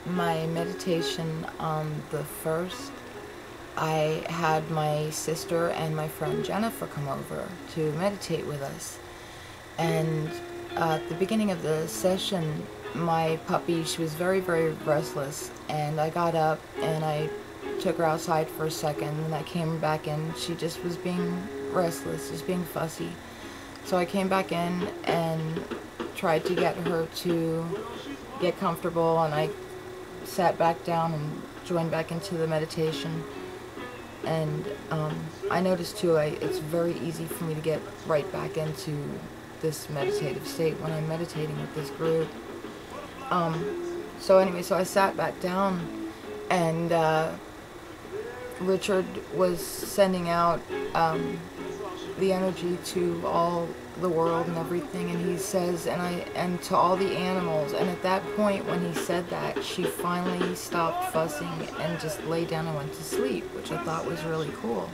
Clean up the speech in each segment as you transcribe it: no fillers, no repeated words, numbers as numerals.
my meditation on the 1st, I had my sister and my friend Jennifer come over to meditate with us. And at the beginning of the session, my puppy, she was very, very restless, and I got up and I took her outside for a second, and I came back in. She just was being restless, just being fussy. So I came back in and tried to get her to get comfortable, and I sat back down and joined back into the meditation. And I noticed too, it's very easy for me to get right back into this meditative state when I'm meditating with this group. So anyway, so I sat back down, and Richard was sending out the energy to all the world and everything, and he says, and to all the animals. And at that point, when he said that, she finally stopped fussing and just lay down and went to sleep, which I thought was really cool.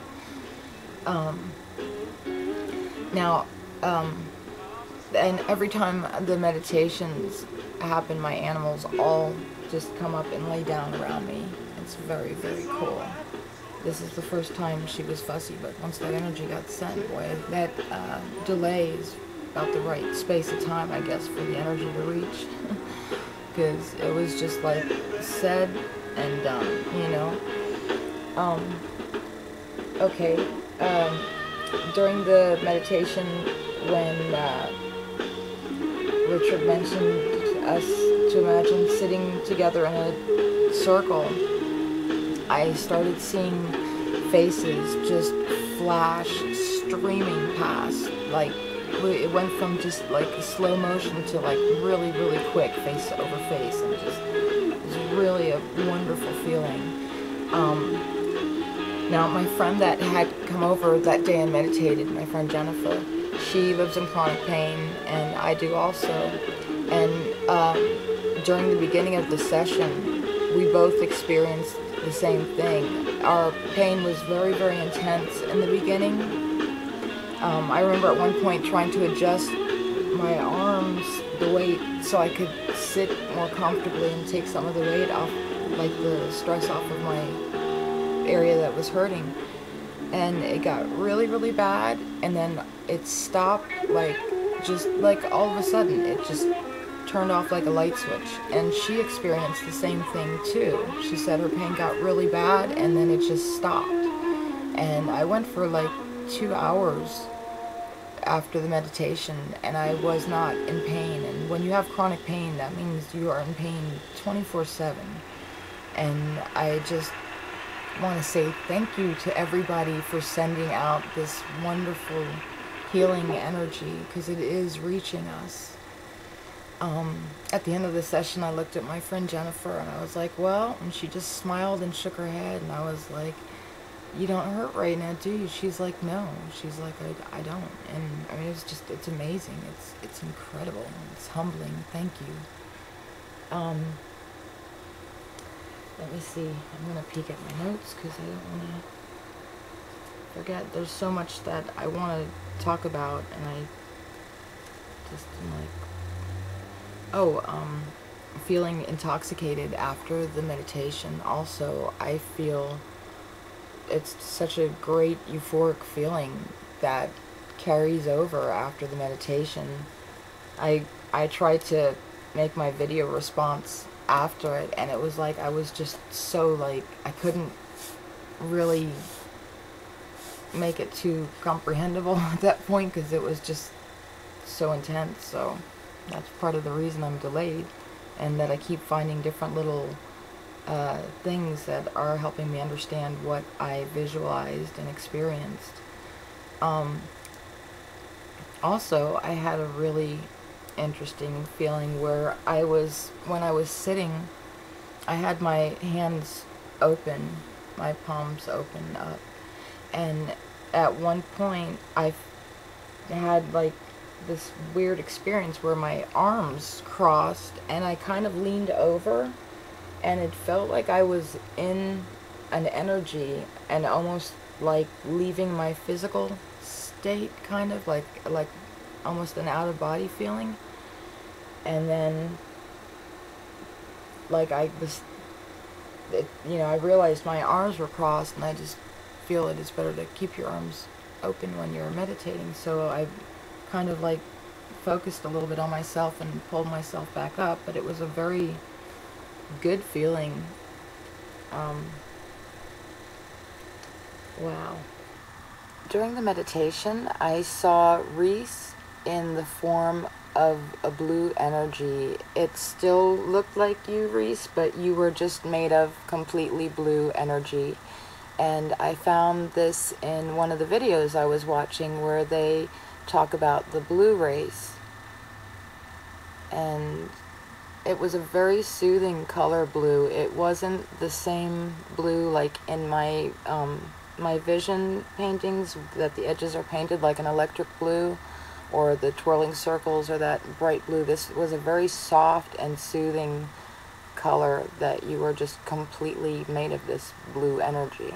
And every time the meditations happen, my animals all just come up and lay down around me. It's very, very cool. This is the first time she was fussy, but once that energy got sent, boy, that delay is about the right space of time, I guess, for the energy to reach. Because it was just like said and done, you know. Okay. During the meditation, when Richard mentioned us to imagine sitting together in a circle, I started seeing faces just flash, streaming past. Like, it went from just like slow motion to like really, really quick, face over face, and just, it was really a wonderful feeling. Now, my friend that had come over that day and meditated, my friend Jennifer, she lives in chronic pain, and I do also. And during the beginning of the session, we both experienced the same thing. Our pain was very, very intense in the beginning. I remember at one point trying to adjust my arms, the weight, so I could sit more comfortably and take some of the weight off, like the stress off of my area that was hurting. And it got really, really bad, and then it stopped, like, just like all of a sudden, it just turned off like a light switch. And she experienced the same thing too. She said her pain got really bad, and then it just stopped. And I went for like 2 hours after the meditation, and I was not in pain. And when you have chronic pain, that means you are in pain 24/7. And I just want to say thank you to everybody for sending out this wonderful healing energy, because it is reaching us. At the end of the session, I looked at my friend Jennifer, and I was like, well, and she just smiled and shook her head, and I was like, you don't hurt right now, do you? She's like, no. She's like, I don't. And I mean, it's amazing. It's incredible. It's humbling. Thank you. Let me see. I'm going to peek at my notes because I don't want to forget. There's so much that I want to talk about, and I just am like, feeling intoxicated after the meditation. Also, I feel it's such a great euphoric feeling that carries over after the meditation. I tried to make my video response after it, and it was like I was just so like I couldn't really make it too comprehensible at that point because it was just so intense. So that's part of the reason I'm delayed, and that I keep finding different little things that are helping me understand what I visualized and experienced. Also, I had a really interesting feeling where when I was sitting, I had my hands open, my palms open up, and at one point I had like this weird experience where my arms crossed, and I kind of leaned over, and it felt like I was in an energy and almost like leaving my physical state, kind of like almost an out-of-body feeling. And then like I was, I realized my arms were crossed, and I just feel it is better to keep your arms open when you're meditating. So I kind of like focused a little bit on myself and pulled myself back up, but it was a very good feeling. Wow. During the meditation, I saw Reese in the form of a blue energy. It still looked like you, Reese, but you were just made of completely blue energy. And I found this in one of the videos I was watching where they talk about the blue rays. And it was a very soothing color blue. It wasn't the same blue like in my my vision paintings, that the edges are painted like an electric blue, or the twirling circles or that bright blue. This was a very soft and soothing color, that you were just completely made of this blue energy.